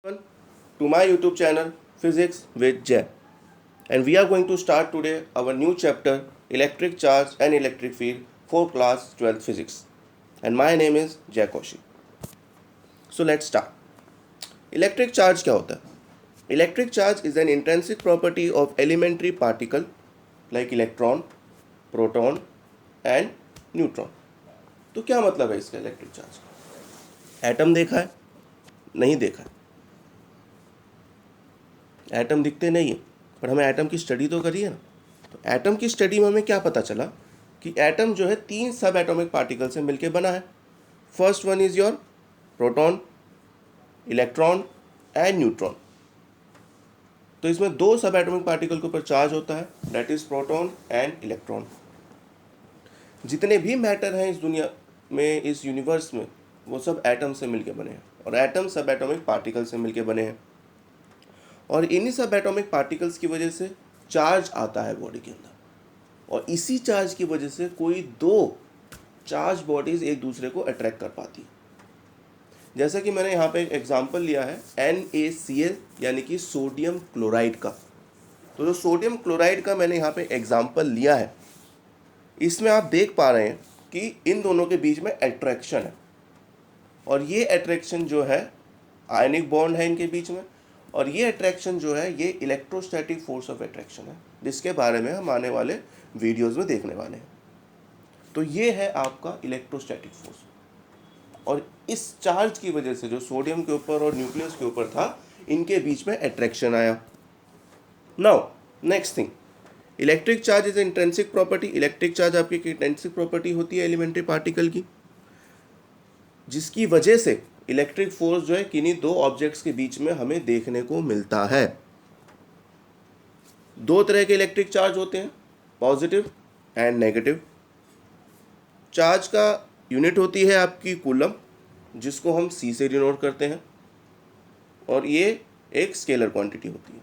To my YouTube channel Physics with Jay, and we are going to start today our new chapter Electric Charge and Electric Field for class 12th Physics, and my name is Jay Kaushik. So let's start. Electric charge क्या होता है? Electric charge is an intrinsic property of elementary particle like electron, proton and neutron. तो क्या मतलब है इसका electric charge का? Atom देखा है? नहीं देखा है. एटम दिखते नहीं है, पर हमें एटम की स्टडी तो करी है ना. तो एटम की स्टडी में हमें क्या पता चला कि एटम जो है 3 सब एटॉमिक पार्टिकल से मिलकर बना है. First one is your proton, electron and neutron. तो इसमें 2 सब एटॉमिक पार्टिकल के ऊपर चार्ज होता है, that is proton and electron. जितने भी मैटर हैं इस दुनिया में, इस यूनिवर्स में, वो सब एटम से मिलकर बने हैं, और एटम सब एटॉमिक पार्टिकल से मिलकर बने हैं. और इन्हीं सब एटॉमिक पार्टिकल्स की वजह से चार्ज आता है बॉडी के अंदर, और इसी चार्ज की वजह से कोई 2 चार्ज बॉडीज एक दूसरे को अट्रैक्ट कर पाती है. जैसा कि मैंने यहाँ पे एक एग्जांपल लिया है NaCl यानी कि सोडियम क्लोराइड का. तो जो सोडियम क्लोराइड का मैंने यहाँ पे एग्जांपल लिया है, इसमें आप देख पा रहे हैं कि इन दोनों के बीच में अट्रैक्शन है, और ये अट्रैक्शन जो है आयनिक बॉन्ड है इनके बीच में, और ये अट्रैक्शन जो है ये इलेक्ट्रोस्टैटिक फोर्स ऑफ अट्रैक्शन है, जिसके बारे में हम आने वाले वीडियोस में देखने वाले हैं. तो ये है आपका इलेक्ट्रोस्टैटिक फोर्स, और इस चार्ज की वजह से जो सोडियम के ऊपर और न्यूक्लियस के ऊपर था, इनके बीच में अट्रैक्शन आया. Now next thing, electric charge is intrinsic property. Electric charge आपकी इंट्रिंसिक प्रॉपर्टी होती है एलिमेंट्री पार्टिकल की, जिसकी वजह से इलेक्ट्रिक फोर्स जो है किन्हीं 2 ऑब्जेक्ट्स के बीच में हमें देखने को मिलता है. 2 तरह के इलेक्ट्रिक चार्ज होते हैं, पॉजिटिव एंड नेगेटिव. चार्ज का यूनिट होती है आपकी कूलम, जिसको हम C से डिनोट करते हैं, और ये एक स्केलर क्वांटिटी होती है,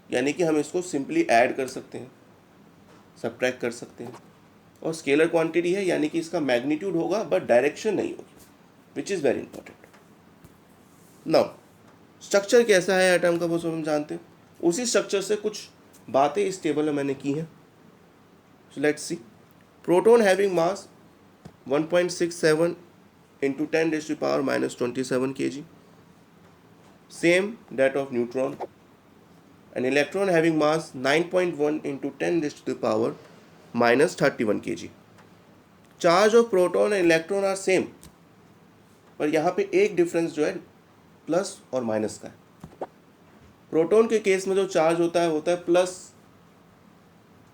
यानी कि हम इसको सिंपली ऐड कर सकते हैं, सब्ट्रैक्ट कर सकते हैं. और स्केलर क्वांटिटी है यानी कि इसका मैग्नीट्यूड होगा बट डायरेक्शन नहीं होगी, which is very important. Now structure कैसा है एटम का वो सब हम जानते हैं. उसी स्ट्रक्चर से कुछ बातें इस टेबल में मैंने की हैं. So let's see. Proton having mass 1.67 into 10 raised to the power minus 27 kg, same that of neutron. An electron having mass 9.1 into 10 raised to the power minus 31 kg. Charge of proton and electron are same, पर यहाँ पे एक difference जो है plus और minus का है. Proton के केस में जो चार्ज होता है plus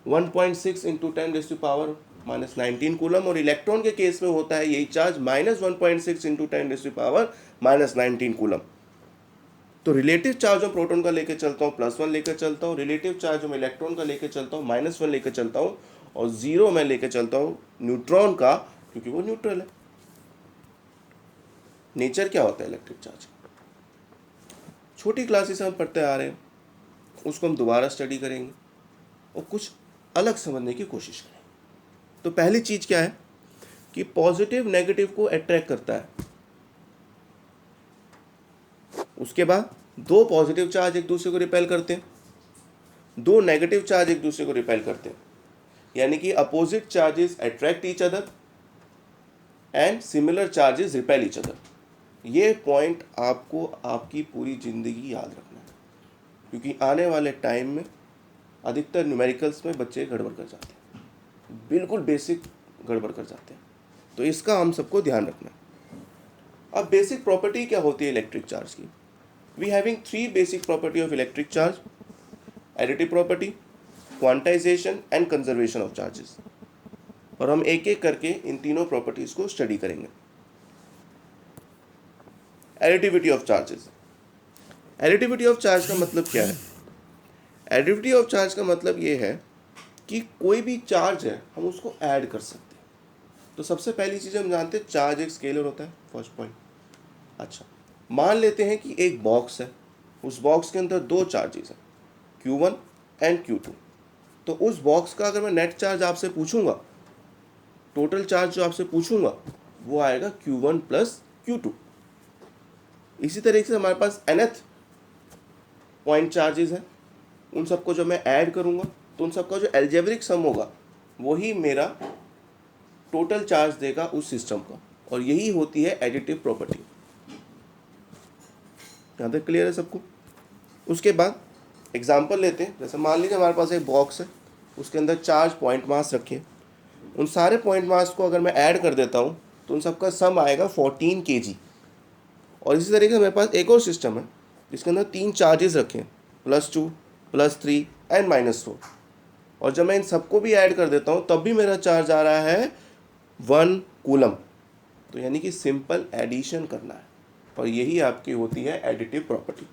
1.6 into 10 raise to power minus 19 coulomb, और इलेक्ट्रॉन के केस में होता है यही charge minus 1.6 into 10 raise to power minus 19 coulomb. तो रिलेटिव चार्ज मैं प्रोटॉन का लेकर चलता हूँ +1 लेकर चलता हूँ, रिलेटिव चार्ज मैं इलेक्ट्रॉन का लेकर चलता हूँ -1 लेकर चलता हूँ, और 0 मैं लेकर चलता हूँ न्यूट्रॉन का, क्योंकि वो न्यूट्रल है. नेचर क्या होता है इलेक्ट्रिक चार्ज? छोटी क्लासेस हम पढ़ते आ रहे हैं, उसको हम दोबारा स्टडी करेंगे और कुछ अलग समझने की कोशिश करेंगे. तो पहली चीज़ क्या है कि पॉजिटिव नेगेटिव को अट्रैक्ट करता है. उसके बाद 2 पॉजिटिव चार्ज एक दूसरे को रिपेल करते हैं, 2 नेगेटिव चार्ज एक दूसरे को रिपेल करते हैं, यानी कि opposite charges attract each other and similar charges repel each other. ये पॉइंट आपको आपकी पूरी ज़िंदगी याद रखना है, क्योंकि आने वाले टाइम में अधिकतर न्यूमेरिकल्स में बच्चे गड़बड़ कर जाते हैं, बिल्कुल बेसिक गड़बड़ कर जाते हैं. तो इसका हम सबको ध्यान रखना है. अब बेसिक प्रॉपर्टी क्या होती है इलेक्ट्रिक चार्ज की? We having 3 basic property of electric charge: additive property, quantization and conservation of charges. और हम एक एक करके इन तीनों प्रॉपर्टीज़ को स्टडी करेंगे. Additivity of charges. Additivity of charge का मतलब क्या है? एडिटिविटी ऑफ चार्ज का मतलब ये है कि कोई भी चार्ज है हम उसको ऐड कर सकते हैं. तो सबसे पहली चीज़ हम जानते हैं चार्ज एक स्केलर होता है, फर्स्ट पॉइंट. अच्छा, मान लेते हैं कि एक बॉक्स है, उस बॉक्स के अंदर 2 चार्जेस हैं, Q1 एंड Q2. तो उस बॉक्स का अगर मैं नेट चार्ज आपसे पूछूंगा, टोटल चार्ज जो आपसे पूछूंगा, वो आएगा Q1 प्लस Q2. इसी तरीके से हमारे पास nth पॉइंट चार्जेस हैं, उन सबको जब मैं ऐड करूँगा तो उन सबका जो एल्जेब्रिक सम होगा वही मेरा टोटल चार्ज देगा उस सिस्टम का, और यही होती है एडिटिव प्रॉपर्टी। यहाँ तक क्लियर है सबको? उसके बाद एग्जांपल लेते हैं। जैसे मान लीजिए हमारे पास एक बॉक्स है, उसके अंदर चार्ज पॉइंट मास रखे, उन सारे पॉइंट मास को अगर मैं ऐड कर देता हूँ तो उन सबका सम आएगा 14 kg। और इसी तरीके से मेरे पास एक और सिस्टम है जिसके अंदर 3 चार्जेस रखे हैं, +2, +3 एंड -4, और जब मैं इन सबको भी ऐड कर देता हूँ तब भी मेरा चार्ज आ रहा है 1 कूलम। तो यानी कि सिंपल एडिशन करना है, और यही आपकी होती है additive property.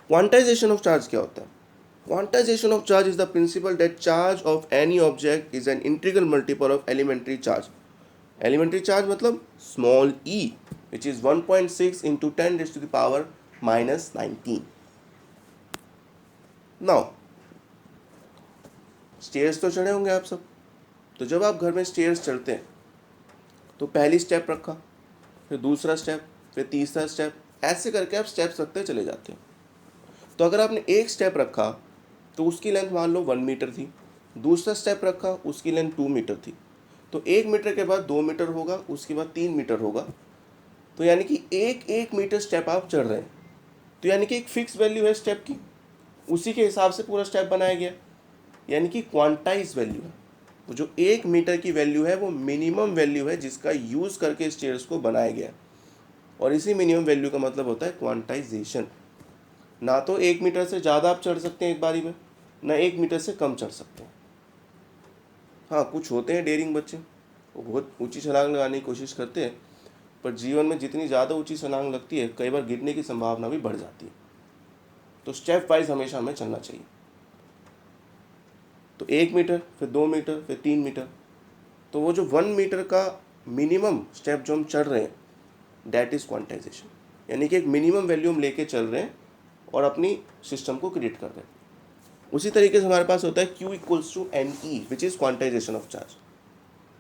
Quantization of charge क्या होता है? Quantization of charge is the principle that charge of any object is an integral multiple of elementary charge. Elementary charge मतलब small e, which is 1.6 into 10 raised to the power -19. Now, stairs तो चढ़े होंगे आप सब। तो जब आप घर में स्टेयर्स चढ़ते हैं तो पहली स्टेप रखा, फिर दूसरा स्टेप, फिर तीसरा स्टेप, ऐसे करके आप स्टेप्स रखते चले जाते हैं। तो अगर आपने एक स्टेप रखा तो उसकी लेंथ मान लो 1 मीटर थी, दूसरा स्टेप रखा उसकी लेंथ 2 मीटर थी, तो 1 मीटर के बाद 2 मीटर होगा, उसके बाद 3 मीटर होगा। तो यानी कि 1 मीटर स्टेप आप चढ़ रहे हैं, तो यानी कि एक फिक्स वैल्यू है स्टेप की, उसी के हिसाब से पूरा स्टेप बनाया गया, यानी कि क्वांटाइज वैल्यू है। वो जो 1 मीटर की वैल्यू है वो मिनिमम वैल्यू है जिसका यूज़ करके स्टेयर्स को बनाया गया, और इसी मिनिमम वैल्यू का मतलब होता है क्वांटाइजेशन। ना तो 1 मीटर से ज़्यादा आप चढ़ सकते हैं एक बारी में, ना 1 मीटर से कम चढ़ सकते हैं। हाँ, कुछ होते हैं डेयरिंग बच्चे, वो बहुत ऊंची छलांग लगाने की कोशिश करते हैं, पर जीवन में जितनी ज़्यादा ऊंची छलांग लगती है कई बार गिरने की संभावना भी बढ़ जाती है। तो स्टेप वाइज हमेशा हमें चलना चाहिए। तो 1 मीटर, फिर 2 मीटर, फिर 3 मीटर, तो वो जो 1 मीटर का मिनिमम स्टेप जो हम चढ़ रहे हैं दैट इज़ क्वांटाइजेशन, यानी कि एक मिनिमम वैल्यू हम लेके चल रहे हैं और अपनी सिस्टम को क्रिएट कर रहे हैं। उसी तरीके से हमारे पास होता है Q = NE which is quantization of charge,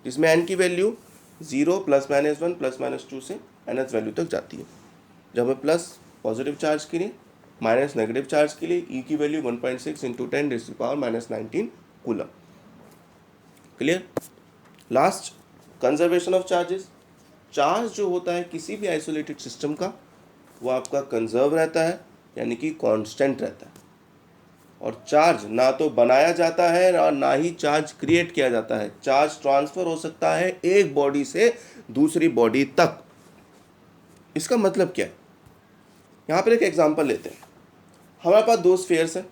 जिसमें n की वैल्यू 0 +-1 +-2 से nth वैल्यू तक जाती है। जब हमें प्लस पॉजिटिव चार्ज के लिए, माइनस नेगेटिव चार्ज के लिए E की value 1.6 × 10⁻⁻19 coulomb. Clear? Last, conservation of charges. Charge जो होता है किसी भी आइसोलेटेड सिस्टम का वो आपका कंजर्व रहता है, यानी कि कांस्टेंट रहता है। और चार्ज ना तो बनाया जाता है और ना ही चार्ज क्रिएट किया जाता है। चार्ज ट्रांसफर हो सकता है एक बॉडी से दूसरी बॉडी तक। इसका मतलब क्या है? यहाँ पर एक एग्जांपल लेते हैं। हमारे पास 2 स्फीयर्स हैं।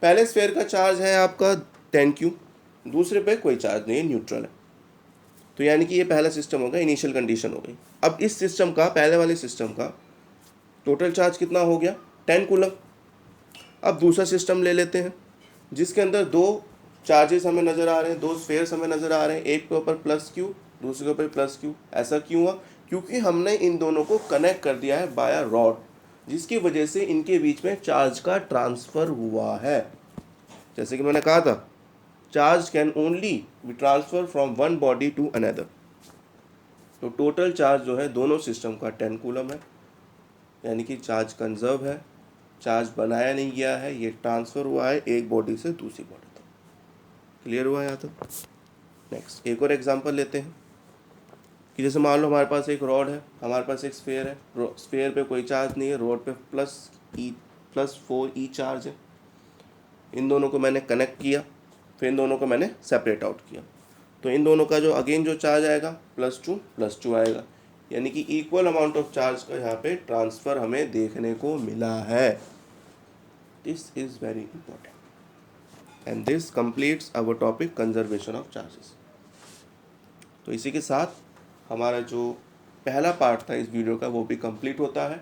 पहले स्फीयर का चार्ज है आपका 10Q, दूसरे पे कोई चार्ज नहीं है, न्यूट्रल है। तो यानी कि ये पहला सिस्टम हो गया, इनिशियल कंडीशन हो गई। अब इस सिस्टम का, पहले वाले सिस्टम का टोटल चार्ज कितना हो गया? 10 कूलम। अब दूसरा सिस्टम ले लेते हैं जिसके अंदर 2 चार्जेस हमें नज़र आ रहे हैं, 2 स्फीयर्स हमें नज़र आ रहे हैं, एक के ऊपर +Q, दूसरे के ऊपर +Q। ऐसा क्यों हुआ? क्योंकि हमने इन दोनों को कनेक्ट कर दिया है बाय रॉड, जिसकी वजह से इनके बीच में चार्ज का ट्रांसफ़र हुआ है। जैसे कि मैंने कहा था, charge can only be transfer from one body to another. तो टोटल चार्ज जो है दोनों सिस्टम का 10 कूलम है, यानी कि चार्ज कंजर्व है, चार्ज बनाया नहीं गया है, ये ट्रांसफ़र हुआ है एक बॉडी से दूसरी बॉडी तक। क्लियर हुआ यहाँ तक? नेक्स्ट, एक और एग्जांपल लेते हैं कि जैसे मान लो हमारे पास एक रॉड है, हमारे पास एक स्फीयर है, स्फीयर पे कोई चार्ज नहीं है, रॉड पे +4E चार्ज है। इन दोनों को मैंने कनेक्ट किया, फिर इन दोनों को मैंने सेपरेट आउट किया, तो इन दोनों का जो अगेन जो चार्ज आएगा +2 आएगा, यानी कि इक्वल अमाउंट ऑफ चार्ज का यहाँ पे ट्रांसफ़र हमें देखने को मिला है। This is very important and this completes our topic conservation of charges. तो इसी के साथ हमारा जो पहला पार्ट था इस वीडियो का वो भी कंप्लीट होता है।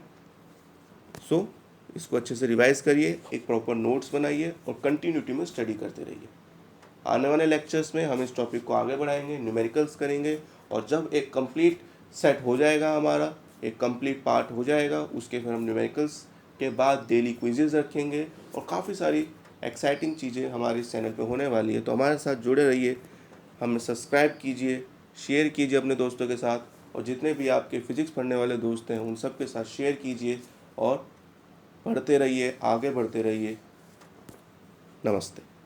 सो इसको अच्छे से रिवाइज करिए, एक प्रॉपर नोट्स बनाइए और कंटिन्यूटी में स्टडी करते रहिए। आने वाले लेक्चर्स में हम इस टॉपिक को आगे बढ़ाएंगे, न्यूमेरिकल्स करेंगे, और जब एक कंप्लीट सेट हो जाएगा, हमारा एक कंप्लीट पार्ट हो जाएगा, उसके फिर हम न्यूमेरिकल्स के बाद डेली क्विजेज़ रखेंगे और काफ़ी सारी एक्साइटिंग चीज़ें हमारे इस चैनल पे होने वाली है। तो हमारे साथ जुड़े रहिए, हमें सब्सक्राइब कीजिए, शेयर कीजिए अपने दोस्तों के साथ, और जितने भी आपके फिजिक्स पढ़ने वाले दोस्त हैं उन सब के साथ शेयर कीजिए और पढ़ते रहिए, आगे बढ़ते रहिए। नमस्ते।